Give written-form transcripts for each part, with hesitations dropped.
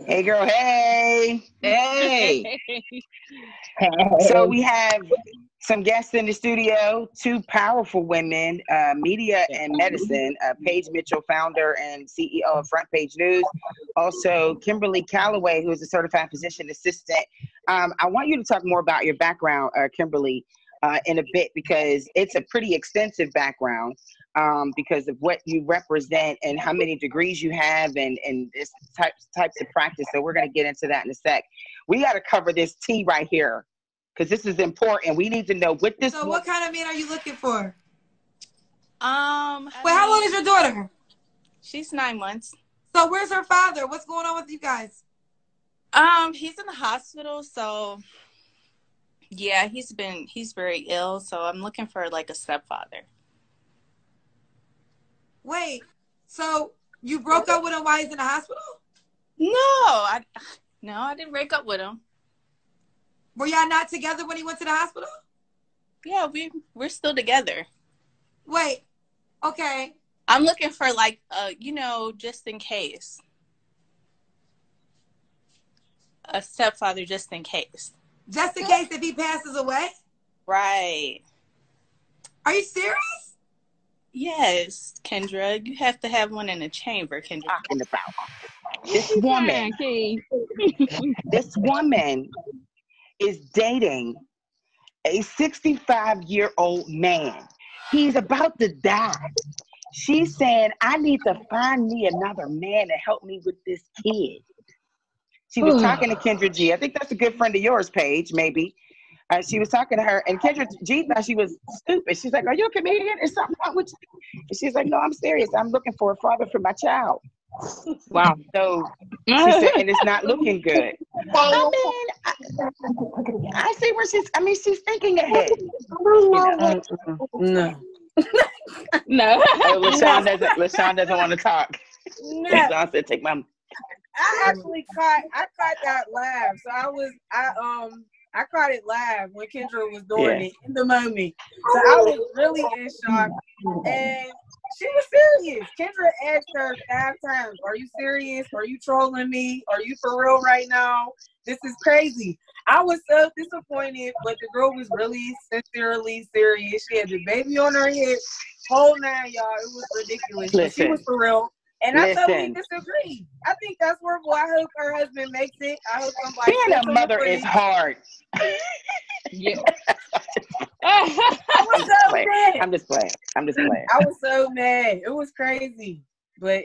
Hey, girl. Hey. Hey. So we have some guests in the studio, two powerful women, media and medicine, Paige Mitchell, founder and CEO of Front Page News. Also, Kimberly Calloway, who is a certified physician assistant. I want you to talk more about your background, Kimberly, in a bit, because it's a pretty extensive background because of what you represent and how many degrees you have and this types of practice. So we're going to get into that in a sec. We got to cover this T right here, because this is important. We need to know what this. So, what kind of man are you looking for? Wait, how old is your daughter? She's 9 months. So, where's her father? What's going on with you guys? He's in the hospital. So, yeah, he's very ill. So, I'm looking for like a stepfather. Wait, so you broke up with him while he's in the hospital? No, I didn't break up with him. Were y'all not together when he went to the hospital? Yeah, we're still together. Wait, okay. I'm looking for like just in case. A stepfather just in case. Just in case if he passes away? Right. Are you serious? Yes, Kendra. You have to have one in the chamber, Kendra. Talking about this woman. This woman is dating a 65-year-old man. He's about to die. She's saying, I need to find me another man to help me with this kid. She was talking to Kendra G. I think that's a good friend of yours, Paige, maybe. She was talking to her, and Kendra G thought she was stupid. She's like, are you a comedian? Is something wrong with you? And she's like, no, I'm serious. I'm looking for a father for my child. Wow. So she said, and it's not looking good. I see where she's thinking ahead. No. No. LaShawn doesn't want to talk. No. LaShawn said, take my. I actually caught that live. So I caught it live when Kendra was doing it in the moment. So I was really in shock. And she was serious. Kendra asked her 5 times, are you serious? Are you trolling me? Are you for real right now? This is crazy. I was so disappointed, but the girl was really sincerely serious. She had the baby on her hip, whole 9, y'all. It was ridiculous. But she was for real. And I totally disagree. I think that's horrible. I hope her husband makes it. I hope somebody. Being a mother is hard. Yeah. I was so mad. I'm just playing. I was so mad. It was crazy. But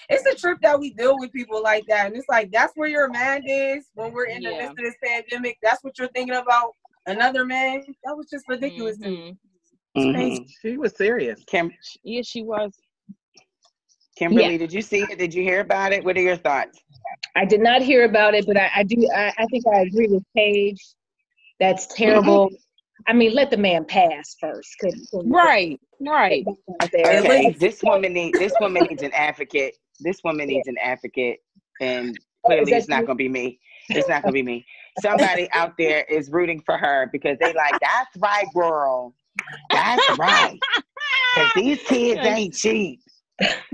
it's a trip that we deal with people like that. And it's like, that's where your mind is when we're in the midst of this pandemic. That's what you're thinking about another man. That was just ridiculous to me. It's crazy. She was serious. Yeah, she was. Kimberly, did you see it? Did you hear about it? What are your thoughts? I did not hear about it, but I think I agree with Paige. That's terrible. I mean, let the man pass first. Right. Okay, this woman needs an advocate. This woman needs an advocate, and clearly it's not going to be me. It's not going to be me. Somebody out there is rooting for her because they like, that's right, girl. That's right. Because these kids ain't cheap.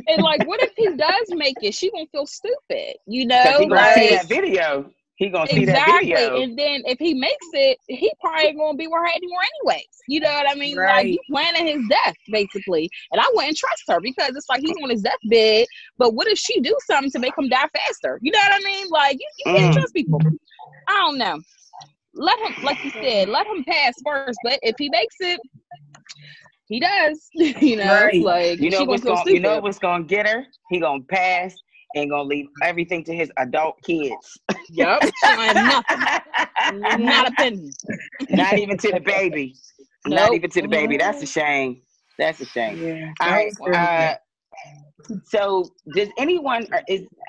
And like, what if he does make it? She gonna feel stupid, He gonna see that video. Exactly. And then if he makes it, he probably ain't gonna be with her anymore anyways. You know what I mean? Right. Like, you planning his death, basically. And I wouldn't trust her because it's like he's on his deathbed. But what if she do something to make him die faster? You know what I mean? Like, you can't trust people. I don't know. Let him, like you said, let him pass first. But if he makes it, he does. You know, right. Like, you know what's gonna get her? He gonna pass and gonna leave everything to his adult kids. Yep. Nothing. Not a penny. Not even to the baby. Nope. Not even to the baby. That's a shame. That's a shame. Yeah. All right. So does anyone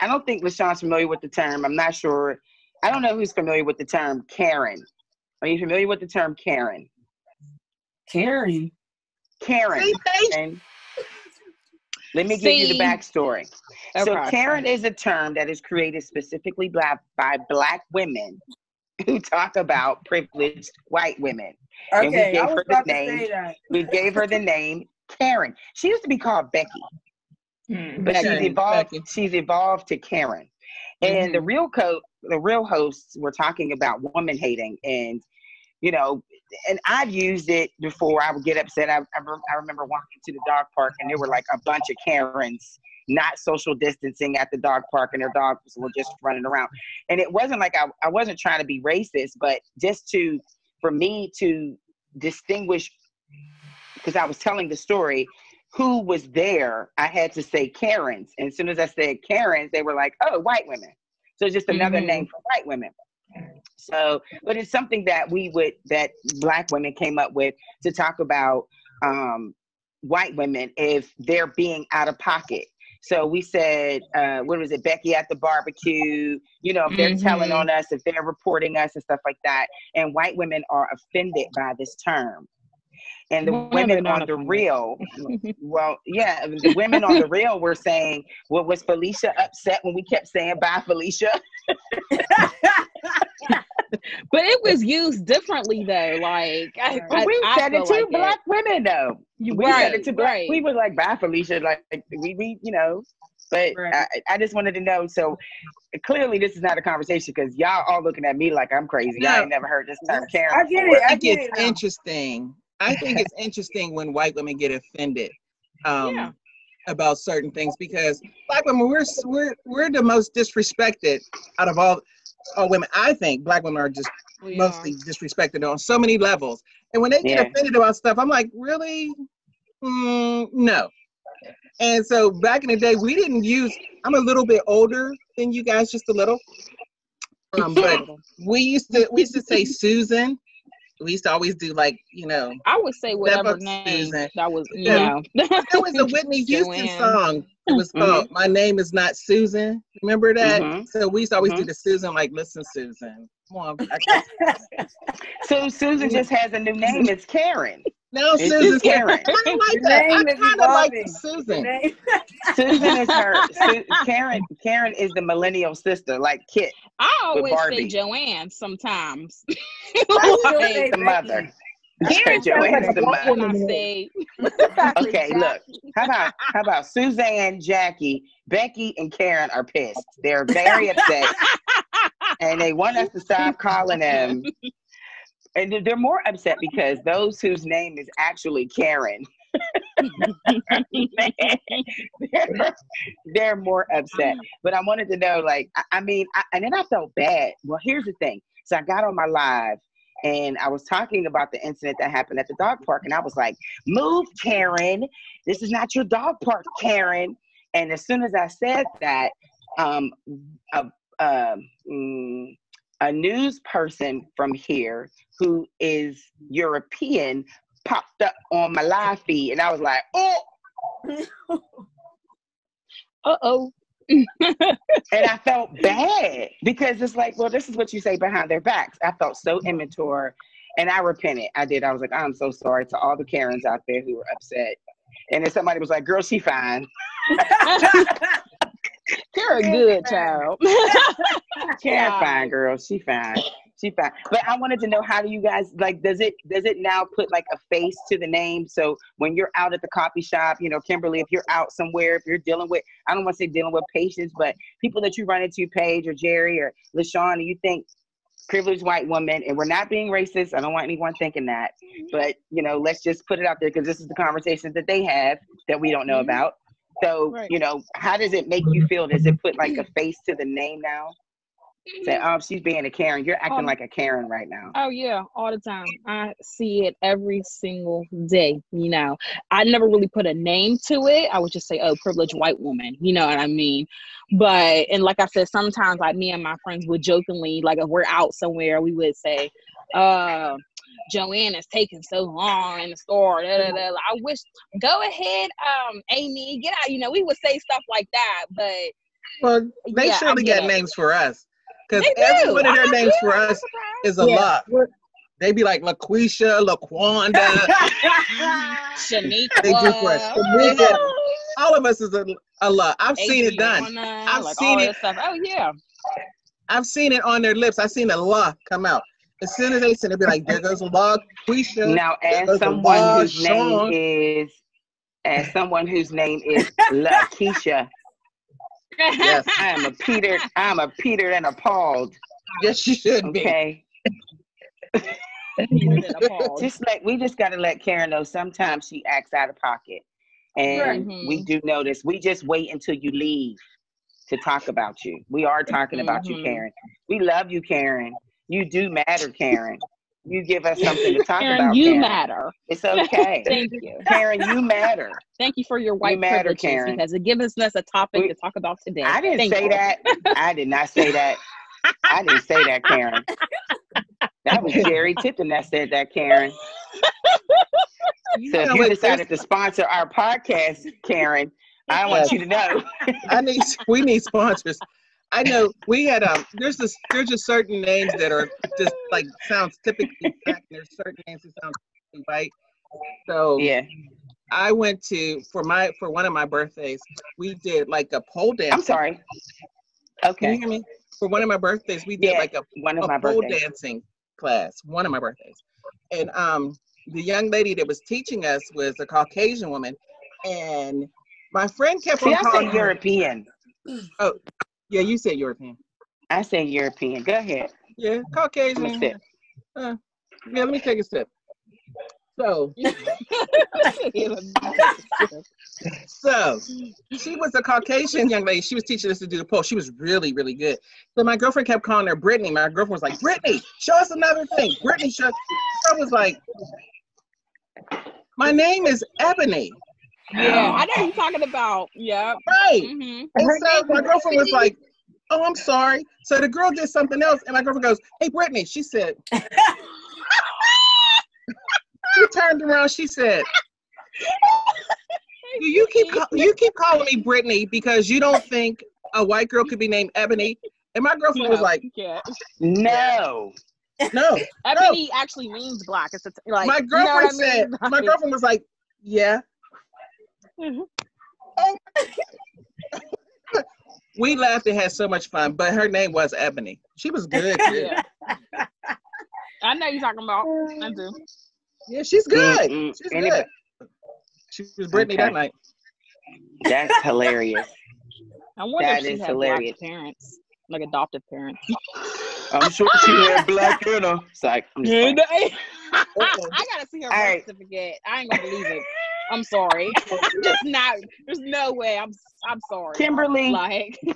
I don't think LaShawn's familiar with the term. I'm not sure. I don't know who's familiar with the term Karen. Are you familiar with the term Karen? Karen. And let me give you the backstory. Okay. So Karen is a term that is created specifically by Black women who talk about privileged white women. Okay, and we gave her the name Karen. She used to be called Becky, but she's evolved to Karen. And the real hosts were talking about woman hating, and you know, and I've used it before. I would get upset. I remember walking to the dog park, and there were like a bunch of Karens not social distancing at the dog park, and their dogs were just running around. And it wasn't like I wasn't trying to be racist, but just for me to distinguish, because I was telling the story, who was there, I had to say Karens. And as soon as I said Karens, they were like, oh, white women. So it's just another name for white women. So, but it's something that that Black women came up with to talk about white women if they're being out of pocket. So we said, what was it, Becky at the barbecue, you know, if they're telling on us, if they're reporting us and stuff like that. And white women are offended by this term. And the women on the real, well, yeah, the women on the real were saying, well, was Felicia upset when we kept saying bye, Felicia? But it was used differently, though. Like, we said it to like Black women, though. We said it to Black. Right. We were like, bye, Felicia. Like, we you know. But I just wanted to know. So clearly, this is not a conversation because y'all all looking at me like I'm crazy. No. I ain't never heard this term, Karen. I get it. I get it. Interesting. I think it's interesting when white women get offended about certain things, because Black women, we're the most disrespected out of all women. I think Black women are just mostly disrespected on so many levels. And when they get offended about stuff, I'm like, really? No. And so back in the day, we didn't use, I'm a little bit older than you guys, just a little. But we used to say Susan. We used to always do like, you know. I would say whatever name Susan. That was, you know. There was a Whitney Houston song. It was called My Name Is Not Susan. Remember that? So we used to always do the Susan, like, listen, Susan. Come on. So Susan just has a new name. It's Karen. No, Susan's Karen. I don't like that. I kind of like Susan. Susan is her. Karen is the millennial sister, like Kit. I always say Joanne sometimes. Like the mother. Joanne's the mother. Okay, look. How about Suzanne, Jackie, Becky, and Karen are pissed. They're very upset, and they want us to stop calling them. And they're more upset because those whose name is actually Karen, they're more upset. But I wanted to know, like, and then I felt bad. Well, here's the thing. So I got on my live and I was talking about the incident that happened at the dog park. And I was like, move, Karen. This is not your dog park, Karen. And as soon as I said that, a news person from here who is European popped up on my live feed, and I was like, oh. Uh-oh. And I felt bad because it's like, well, this is what you say behind their backs. I felt so immature, and I repented. I did. I was like, I'm so sorry to all the Karens out there who were upset. And then somebody was like, girl, she fine. You're a good child. Karen fine, girl. She fine. She fine. But I wanted to know, how do you guys, like, does it now put like a face to the name? So when you're out at the coffee shop, you know, Kimberly, if you're out somewhere, if you're dealing with, I don't want to say dealing with patients, but people that you run into, Paige or Jerry or LaShawn, and you think privileged white woman, and we're not being racist. I don't want anyone thinking that, but you know, let's just put it out there because this is the conversations that they have that we don't know about. So, you know, how does it make you feel? Does it put like a face to the name now? Say, oh, she's being a Karen. You're acting like a Karen right now. Oh, yeah, all the time. I see it every single day, you know. I never really put a name to it. I would just say, oh, privileged white woman, you know what I mean? But, and like I said, sometimes like me and my friends would jokingly, like if we're out somewhere, we would say, Joanne is taking so long in the store. Da, da, da. I wish, go ahead, Amy, get out. You know, we would say stuff like that, but. Well, they surely got names for us. Because every one of their names for us is a lot. They be like LaQuisha, LaQuanda, Shaniqua. They do for us. All of us is a lot. I've seen it done. I've seen it. Stuff. Oh, yeah. I've seen it on their lips. I've seen the la come out. As soon as they say it, they'll be like, there goes a la, Quisha. Now, as someone whose name is LaKeisha, Yes. I'm a Peter and appalled. Yes, you should Okay. We just got to let Karen know sometimes she acts out of pocket. And we do notice. We just wait until you leave to talk about you. We are talking about you, Karen. We love you, Karen. You do matter, Karen. You give us something to talk Karen, about, you Karen. matter. It's okay. Thank you. Karen, you matter. Thank you for your white privileges, Karen. Because it gives us a topic to talk about today. I didn't say that. I did not say that. I didn't say that, Karen. That was Jerry Tipton that said that, Karen. So if you decided to sponsor our podcast, Karen, I want you to know. We need sponsors. I know we had there's just certain names that are just like sounds typically black. There's certain names that sound typically white. So yeah, I went to for one of my birthdays, we did like a pole dance. I'm sorry. Okay. Can you hear me? For one of my birthdays, we did like a pole dancing class. One of my birthdays, and the young lady that was teaching us was a Caucasian woman, and my friend kept on calling her European. Oh, yeah, you said European. I say European. Go ahead. Yeah, Caucasian. Yeah, let me take a sip. So, she was a Caucasian young lady. She was teaching us to do the pole. She was really, really good. So my girlfriend kept calling her Brittany. My girlfriend was like, Brittany, show us another thing. Brittany, I was like, my name is Ebony. Yeah, I know who you're talking about. Yeah. Right. And so my girlfriend was like, oh, I'm sorry. So the girl did something else, and my girlfriend goes, hey, Brittany. She said, she turned around, she said, you keep calling me Brittany because you don't think a white girl could be named Ebony? And my girlfriend was like, no. Ebony actually means black. It's like my girlfriend said, my girlfriend was like, yeah. We laughed and had so much fun, but her name was Ebony. She was good. Yeah. I know you're talking about. I do. Yeah, she's good. She's good. She was Brittany that night. That's hilarious. I wonder if she had hilarious. Black parents, like adoptive parents. I'm sure she had black in her. I gotta see her birth certificate. I ain't gonna believe it. I'm sorry. Just not. There's no way. I'm sorry. Kimberly,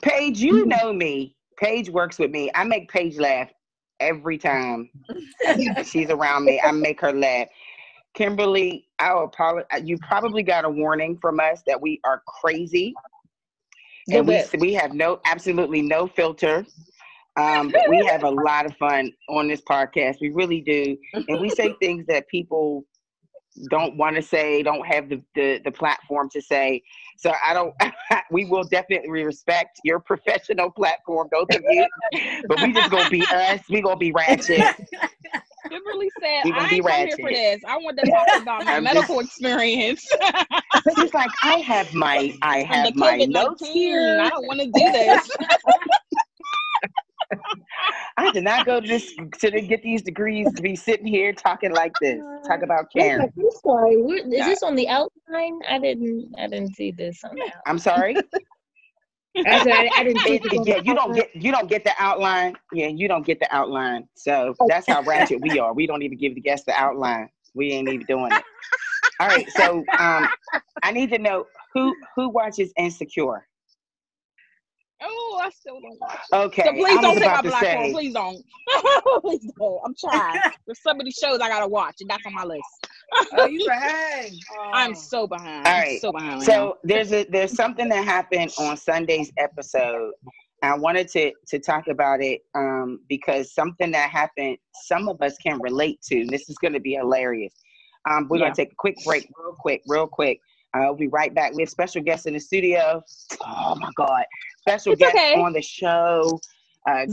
Paige, you know me. Paige works with me. I make Paige laugh every time she's around me. I make her laugh. Kimberly, I'll apologize. You probably got a warning from us that we are crazy, and we have absolutely no filter. But we have a lot of fun on this podcast. We really do, and we say things that people don't want to say, don't have the platform to say. So we will definitely respect your professional platform, both of you, but we just gonna be us. We gonna be ratchet. Kimberly said, I ain't come here for this. I want to talk about my medical experience. She's like, I have my notes here. I don't want to do this. I did not go to get these degrees to be sitting here talking like this. Talk about Karen. I'm sorry. Is this on the outline? I didn't see this on the outline. I'm sorry. I didn't see this. Yeah, you don't get the outline. Yeah, you don't get the outline. So that's how ratchet we are. We don't even give the guests the outline. We ain't even doing it. All right. So I need to know who watches Insecure. Oh, I still don't watch it. Okay. So please don't take my platform. Please don't. Please don't. I'm trying. There's so many shows I gotta watch, and that's on my list. Oh, you behind? I'm so behind. All right. I'm so behind. So there's something that happened on Sunday's episode. I wanted to talk about it because something that happened, some of us can relate to. This is going to be hilarious. We're going to take a quick break, real quick. We'll be right back. We have special guests in the studio. Oh my God. Special guest on the show.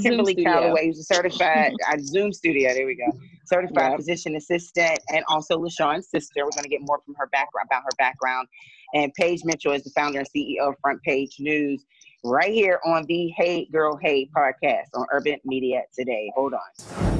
Kimberly Calloway, who's a certified Zoom studio. There we go. Certified physician assistant, and also LaShawn's sister. We're going to get more from her background. And Paige Mitchell is the founder and CEO of Front Page News, right here on the Hey Girl Hey podcast on Urban Media Today. Hold on.